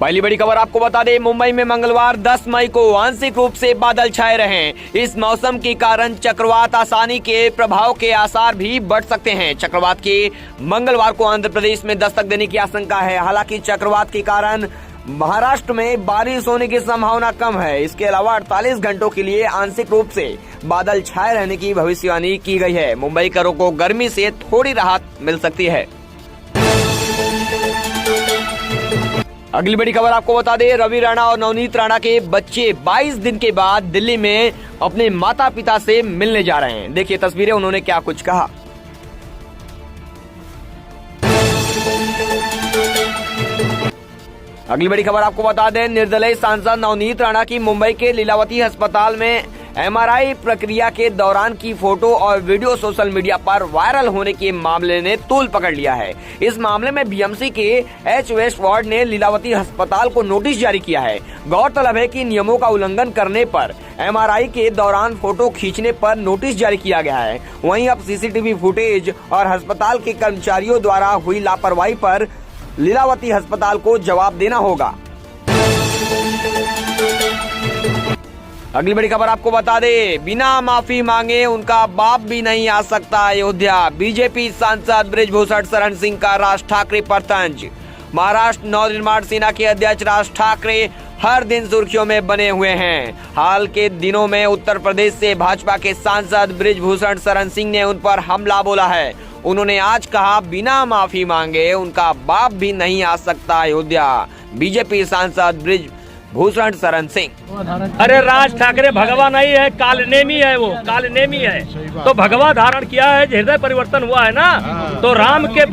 पहली बड़ी खबर आपको बता दें, मुंबई में मंगलवार 10 मई को आंशिक रूप से बादल छाए रहे। इस मौसम के कारण चक्रवात आसानी के प्रभाव के आसार भी बढ़ सकते हैं। चक्रवात के मंगलवार को आंध्र प्रदेश में दस्तक देने की आशंका है। हालांकि चक्रवात के कारण महाराष्ट्र में बारिश होने की संभावना कम है। इसके अलावा 48 घंटों के लिए आंशिक रूप से बादल छाए रहने की भविष्यवाणी की गई है। मुंबईकरों को गर्मी से थोड़ी राहत मिल सकती है। अगली बड़ी खबर आपको बता दें, रवि राणा और नवनीत राणा के बच्चे 22 दिन के बाद दिल्ली में अपने माता पिता से मिलने जा रहे हैं। देखिए तस्वीरें, उन्होंने क्या कुछ कहा। अगली बड़ी खबर आपको बता दें, निर्दलीय सांसद नवनीत राणा की मुंबई के लीलावती अस्पताल में एमआरआई प्रक्रिया के दौरान की फोटो और वीडियो सोशल मीडिया पर वायरल होने के मामले ने तूल पकड़ लिया है। इस मामले में बीएमसी के एच वेस्ट वार्ड ने लीलावती अस्पताल को नोटिस जारी किया है। गौरतलब है कि नियमों का उल्लंघन करने पर एमआरआई के दौरान फोटो खींचने पर नोटिस जारी किया गया है। वहीं अब सीसीटीवी फुटेज और अस्पताल के कर्मचारियों द्वारा हुई लापरवाही पर लीलावती अस्पताल को जवाब देना होगा। अगली बड़ी खबर आपको बता दे, बिना माफी मांगे उनका बाप भी नहीं आ सकता अयोध्या। बीजेपी सांसद बृजभूषण शरण सिंह का राज ठाकरे पर तंज। महाराष्ट्र नवनिर्माण सेना के अध्यक्ष राज ठाकरे हर दिन सुर्खियों में बने हुए हैं। हाल के दिनों में उत्तर प्रदेश से भाजपा के सांसद बृजभूषण शरण सिंह ने उन पर हमला बोला है। उन्होंने आज कहा, बिना माफी मांगे उनका बाप भी नहीं आ सकता अयोध्या। बीजेपी सांसद बृजभूषण शरण सिंह। अरे राज ठाकरे भगवा नहीं है, कालनेमी है, वो कालनेमी है। तो भगवा धारण किया है, हृदय परिवर्तन हुआ है ना। तो राम के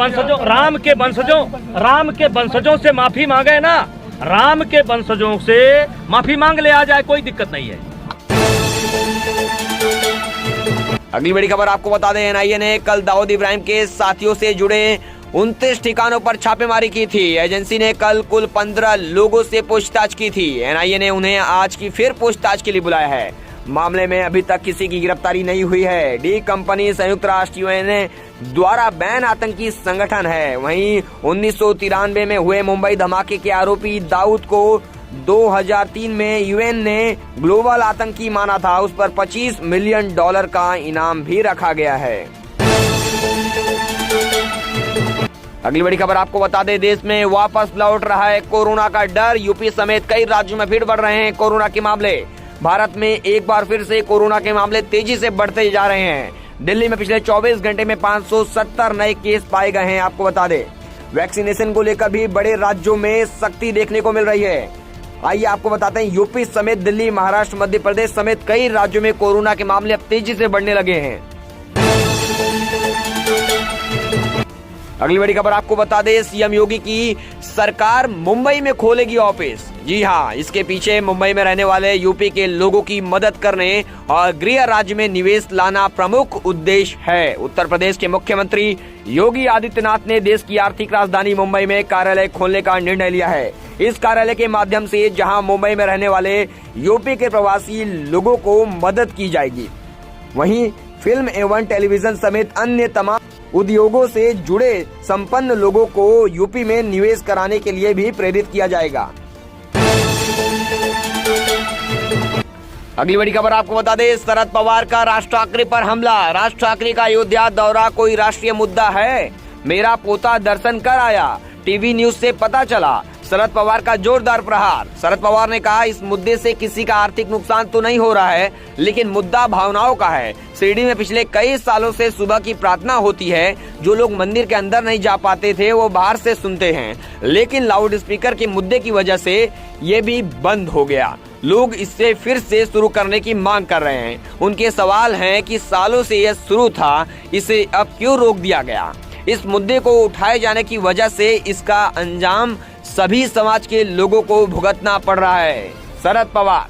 वंशजों से माफी मांगे ना, राम के वंशजों से माफी मांग ले आ जाए, कोई दिक्कत नहीं है। अगली बड़ी खबर आपको बता दें, एनआईए ने कल दाऊद इब्राहिम के साथियों से जुड़े 29 ठिकानों पर छापेमारी की थी। एजेंसी ने कल कुल 15 लोगों से पूछताछ की थी। एनआईए ने उन्हें आज की फिर पूछताछ के लिए बुलाया है। मामले में अभी तक किसी की गिरफ्तारी नहीं हुई है। डी कंपनी संयुक्त राष्ट्र यूएन द्वारा बैन आतंकी संगठन है। वहीं 1993 में हुए मुंबई धमाके के आरोपी दाऊद को 2003 में यूएन ने ग्लोबल आतंकी माना था। उस पर $25 मिलियन का इनाम भी रखा गया है। अगली बड़ी खबर आपको बता दें, देश में वापस लौट रहा है कोरोना का डर। यूपी समेत कई राज्यों में फिर बढ़ रहे हैं कोरोना के मामले। भारत में एक बार फिर से कोरोना के मामले तेजी से बढ़ते जा रहे हैं। दिल्ली में पिछले 24 घंटे में 570 नए केस पाए गए हैं। आपको बता दें, वैक्सीनेशन को लेकर भी बड़े राज्यों में सख्ती देखने को मिल रही है। आइए आपको बताते हैं, यूपी समेत दिल्ली, महाराष्ट्र, मध्य प्रदेश समेत कई राज्यों में कोरोना के मामले अब तेजी से बढ़ने लगे हैं। अगली बड़ी खबर आपको बता दें, सीएम योगी की सरकार मुंबई में खोलेगी ऑफिस। जी हां, इसके पीछे मुंबई में रहने वाले यूपी के लोगों की मदद करने और गृह राज्य में निवेश लाना प्रमुख उद्देश्य है। उत्तर प्रदेश के मुख्यमंत्री योगी आदित्यनाथ ने देश की आर्थिक राजधानी मुंबई में कार्यालय खोलने का निर्णय लिया है। इस कार्यालय के माध्यम से जहां मुंबई में रहने वाले यूपी के प्रवासी लोगों को मदद की जाएगी, वहीं फिल्म एवं टेलीविजन समेत अन्य तमाम उद्योगों से जुड़े संपन्न लोगों को यूपी में निवेश कराने के लिए भी प्रेरित किया जाएगा। अगली बड़ी खबर आपको बता दें, शरद पवार का राज ठाकरे पर हमला। राज ठाकरे का अयोध्या दौरा कोई राष्ट्रीय मुद्दा है? मेरा पोता दर्शन कर आया, टीवी न्यूज से पता चला। शरद पवार का जोरदार प्रहार। शरद पवार ने कहा, इस मुद्दे से किसी का आर्थिक नुकसान तो नहीं हो रहा है, लेकिन मुद्दा भावनाओं का है। शिरडी में पिछले कई सालों से सुबह की प्रार्थना होती है। जो लोग मंदिर के अंदर नहीं जा पाते थे, वो बाहर से सुनते हैं, लेकिन लाउड स्पीकर के मुद्दे की वजह से ये भी बंद हो गया। लोग इससे फिर से शुरू करने की मांग कर रहे हैं। उनके सवाल हैं कि सालों से यह शुरू था, इसे अब क्यों रोक दिया गया? इस मुद्दे को उठाए जाने की वजह से इसका अंजाम सभी समाज के लोगों को भुगतना पड़ रहा है। शरद पवार।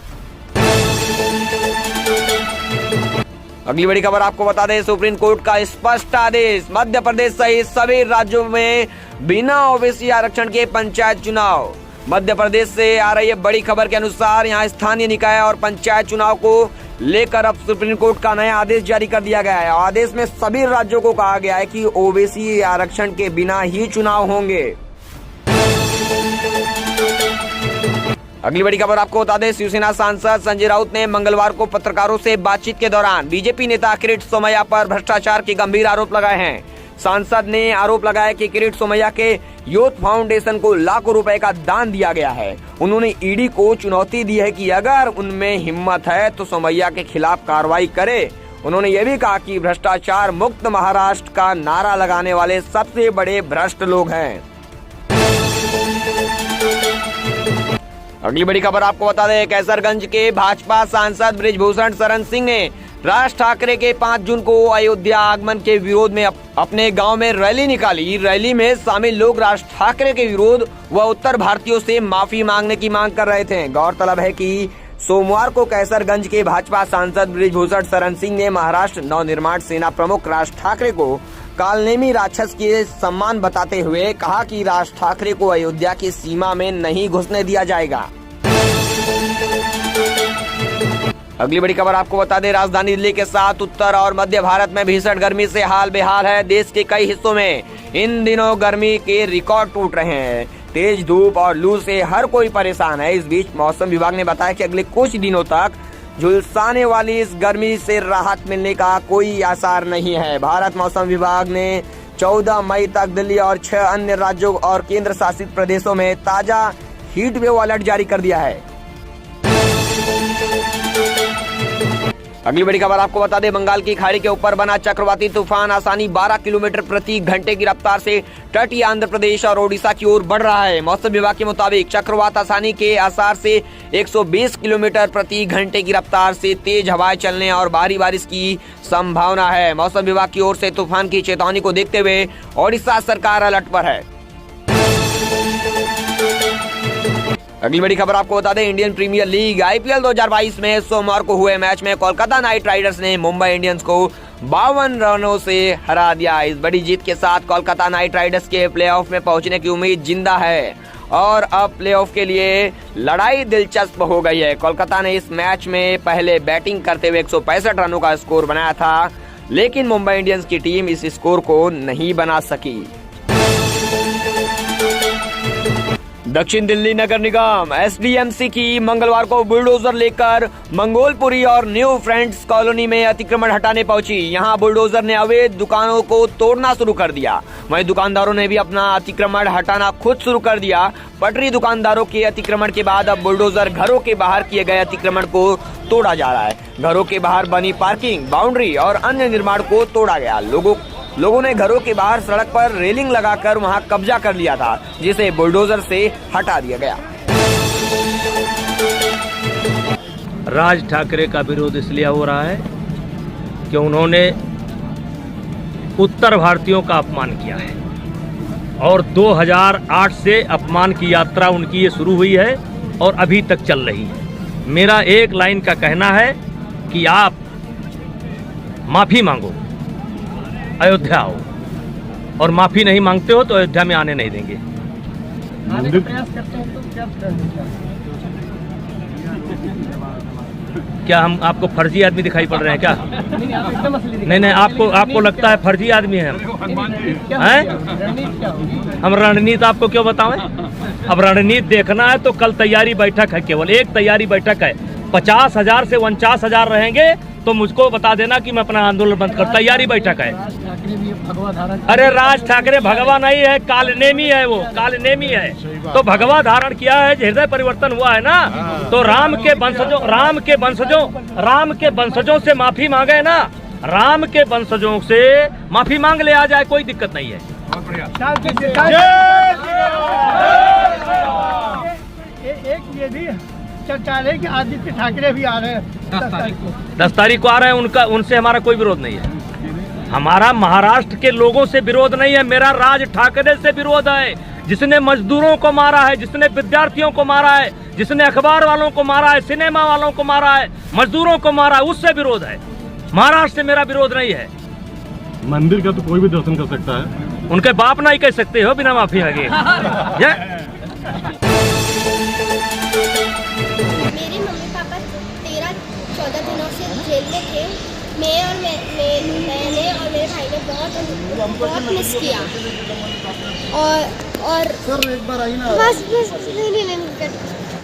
अगली बड़ी खबर आपको बता दें, सुप्रीम कोर्ट का स्पष्ट आदेश। मध्य प्रदेश सहित सभी राज्यों में बिना ओबीसी आरक्षण के पंचायत चुनाव। मध्य प्रदेश से आ रही है बड़ी खबर के अनुसार यहां स्थानीय निकाय और पंचायत चुनाव को लेकर अब सुप्रीम कोर्ट का नया आदेश जारी कर दिया गया है। आदेश में सभी राज्यों को कहा गया है कि ओबीसी आरक्षण के बिना ही चुनाव होंगे। अगली बड़ी खबर आपको बता दें, शिवसेना सांसद संजय राउत ने मंगलवार को पत्रकारों से बातचीत के दौरान बीजेपी नेता किरीट सोमैया पर भ्रष्टाचार के गंभीर आरोप लगाए हैं। सांसद ने आरोप लगाया कि किरीट सोमैया के यूथ फाउंडेशन को लाखों रुपए का दान दिया गया है। उन्होंने ईडी को चुनौती दी है कि अगर उनमें हिम्मत है तो सोमैया के खिलाफ कार्रवाई करे। उन्होंने ये भी कहा कि भ्रष्टाचार मुक्त महाराष्ट्र का नारा लगाने वाले सबसे बड़े भ्रष्ट लोग हैं। अगली बड़ी खबर आपको बता दें, कैसरगंज के भाजपा सांसद बृजभूषण शरण सिंह ने राज ठाकरे के 5 जून को अयोध्या आगमन के विरोध में अपने गांव में रैली निकाली। रैली में शामिल लोग राज ठाकरे के विरोध व उत्तर भारतीयों से माफी मांगने की मांग कर रहे थे। गौरतलब है कि सोमवार को कैसरगंज के भाजपा सांसद बृजभूषण शरण सिंह ने महाराष्ट्र नवनिर्माण सेना प्रमुख राज ठाकरे को कालनेमी राक्षस के सम्मान बताते हुए कहा कि राज ठाकरे को अयोध्या की सीमा में नहीं घुसने दिया जाएगा। अगली बड़ी खबर आपको बता दें, राजधानी दिल्ली के साथ उत्तर और मध्य भारत में भीषण गर्मी से हाल बेहाल है। देश के कई हिस्सों में इन दिनों गर्मी के रिकॉर्ड टूट रहे हैं। तेज धूप और लू से हर कोई परेशान है। इस बीच मौसम विभाग ने बताया कि अगले कुछ दिनों तक झुलसाने वाली इस गर्मी से राहत मिलने का कोई आसार नहीं है। भारत मौसम विभाग ने 14 मई तक दिल्ली और 6 अन्य राज्यों और केंद्र शासित प्रदेशों में ताजा हीट वेव अलर्ट जारी कर दिया है। अगली बड़ी खबर आपको बता दें, बंगाल की खाड़ी के ऊपर बना चक्रवाती तूफान आसानी 12 किलोमीटर प्रति घंटे की रफ्तार से तटीय आंध्र प्रदेश और ओडिशा की ओर बढ़ रहा है। मौसम विभाग के मुताबिक चक्रवात आसानी के आसार से 120 किलोमीटर प्रति घंटे की रफ्तार से तेज हवाएं चलने और भारी बारिश की संभावना है। मौसम विभाग की ओर से तूफान की चेतावनी को देखते हुए ओडिशा सरकार अलर्ट पर है। अगली बड़ी खबर आपको बता दें, इंडियन प्रीमियर लीग आईपीएल 2022 में सोमवार को हुए मैच में कोलकाता नाइट राइडर्स ने मुंबई इंडियंस को 52 रनों से हरा दिया। इस बड़ी जीत के साथ कोलकाता नाइट राइडर्स के प्लेऑफ में पहुंचने की उम्मीद जिंदा है और अब प्लेऑफ के लिए लड़ाई दिलचस्प हो गई है। कोलकाता ने इस मैच में पहले बैटिंग करते हुए 165 रनों का स्कोर बनाया था, लेकिन मुंबई इंडियंस की टीम इस स्कोर को नहीं बना सकी। दक्षिण दिल्ली नगर निगम एसडीएमसी की मंगलवार को बुलडोजर लेकर मंगोलपुरी और न्यू फ्रेंड्स कॉलोनी में अतिक्रमण हटाने पहुंची। यहां बुलडोजर ने अवैध दुकानों को तोड़ना शुरू कर दिया। वहीं दुकानदारों ने भी अपना अतिक्रमण हटाना खुद शुरू कर दिया। पटरी दुकानदारों के अतिक्रमण के बाद अब बुलडोजर घरों के बाहर किए गए अतिक्रमण को तोड़ा जा रहा है। घरों के बाहर बनी पार्किंग, बाउंड्री और अन्य निर्माण को तोड़ा गया। लोगों ने घरों के बाहर सड़क पर रेलिंग लगाकर वहां कब्जा कर लिया था, जिसे बुलडोजर से हटा दिया गया। राज ठाकरे का विरोध इसलिए हो रहा है कि उन्होंने उत्तर भारतीयों का अपमान किया है और 2008 से अपमान की यात्रा उनकी ये शुरू हुई है और अभी तक चल रही है। मेरा एक लाइन का कहना है कि आप माफी मांगो, अयोध्या आओ, और माफी नहीं मांगते हो तो अयोध्या में आने नहीं देंगे। प्रयास करते हैं तो क्या हम आपको फर्जी आदमी दिखाई पड़ रहे हैं क्या? नहीं, आपको लगता है फर्जी आदमी है हम रणनीति आपको क्यों बताएं? अब रणनीति देखना है तो कल तैयारी बैठक है, केवल एक तैयारी बैठक है। 50,000 से 49,000 रहेंगे तो मुझको बता देना कि मैं अपना आंदोलन बंद कर। तैयारी बैठक है। अरे राज ठाकरे भगवा नहीं है, कालनेमी है, वो कालनेमी है। तो भगवा धारण किया है, हृदय परिवर्तन हुआ है ना, तो राम के वंशजों से माफी मांगे ना, राम के वंशजों से माफी मांग ले आ जाए, कोई दिक्कत नहीं है। एक ये भी चर्चा है कि आदित्य ठाकरे भी आ रहे हैं 10 तारीख को आ रहे हैं। उनसे हमारा कोई विरोध नहीं है। हमारा महाराष्ट्र के लोगों से विरोध नहीं है, मेरा राज ठाकरे से विरोध है, जिसने मजदूरों को मारा है, जिसने विद्यार्थियों को मारा है, जिसने अखबार वालों को मारा है, सिनेमा वालों को मारा है, मजदूरों को मारा है, उससे विरोध है। महाराष्ट्र से मेरा विरोध नहीं है। मंदिर का तो कोई भी दर्शन कर सकता है, उनके बाप नहीं कह सकते हो बिना माफी मांगे। मेरे मम्मी पापा 13-14 दिनों से जेल में थे। मैंने और मेरे भाई ने बहुत मिस किया। और सर एक बार आई ना, बस नहीं